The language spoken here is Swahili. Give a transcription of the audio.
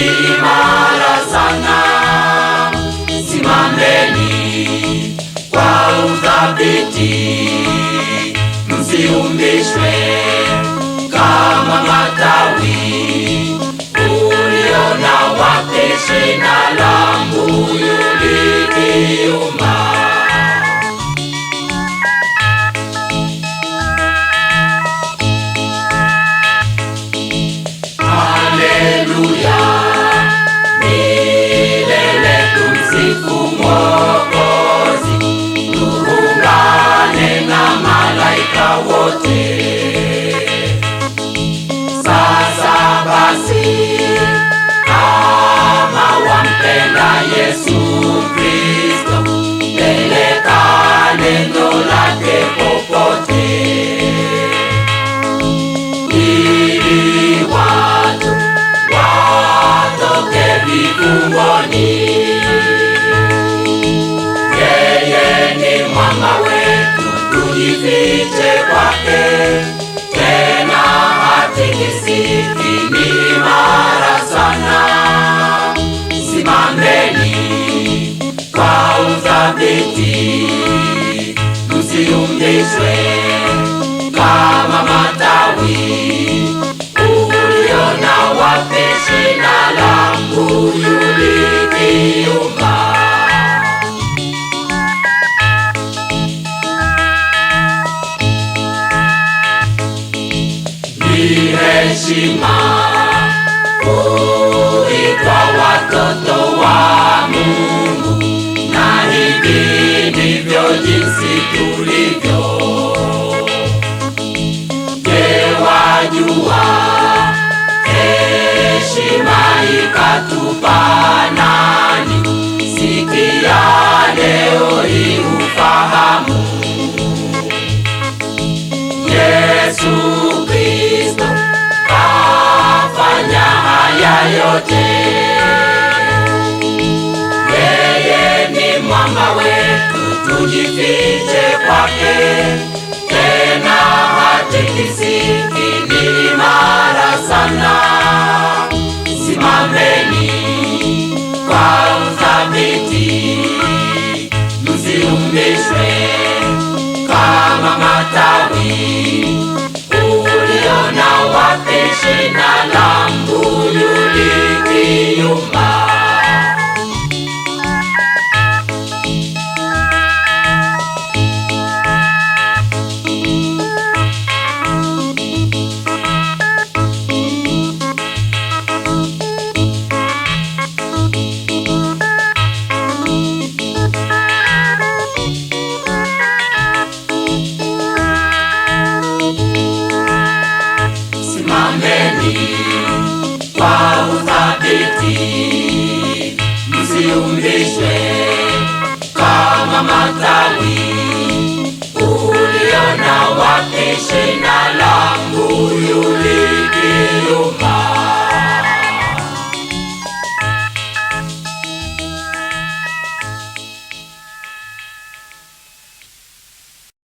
imara sana. Simameni kwa uthabiti, msiumbishwe kama matawi. Uliona wapi shina la mbuyu likiuma? Haleluya, milele tumsifu Mwokozi. Tuungane na malaika wote. Sasa basi, kama wampenda Yesu Kristo, peleka neno lake popote, ili watu watoke vifungoni. Yeye ni mwamba wetu, tujifiche kwake, tena hatikisiki, ni imara sana. Simameni kwa uthabiti, msiumbishwe kama matawi. Uliona wapi shina la mbuyu likiuma? Ni heshima kuitwa watoto wa Mungu, na hivi ndivyo jinsi tulivyo. Je, wajua heshima ikatupa nani? Sikia leo hii ufahamu. Yesu Kristo kafanya haya yote. Yeye ni mwamba wetu, tujifiche kwake, tena hatikisiki, ni imara sana. Simameni kwa uthabiti, msiumbishwe kama matawi. Uliona wapi shina la mbuyu likiuma? Simameni kwa uthabiti, msiumbishwe kama matawi. Uliona wapi shina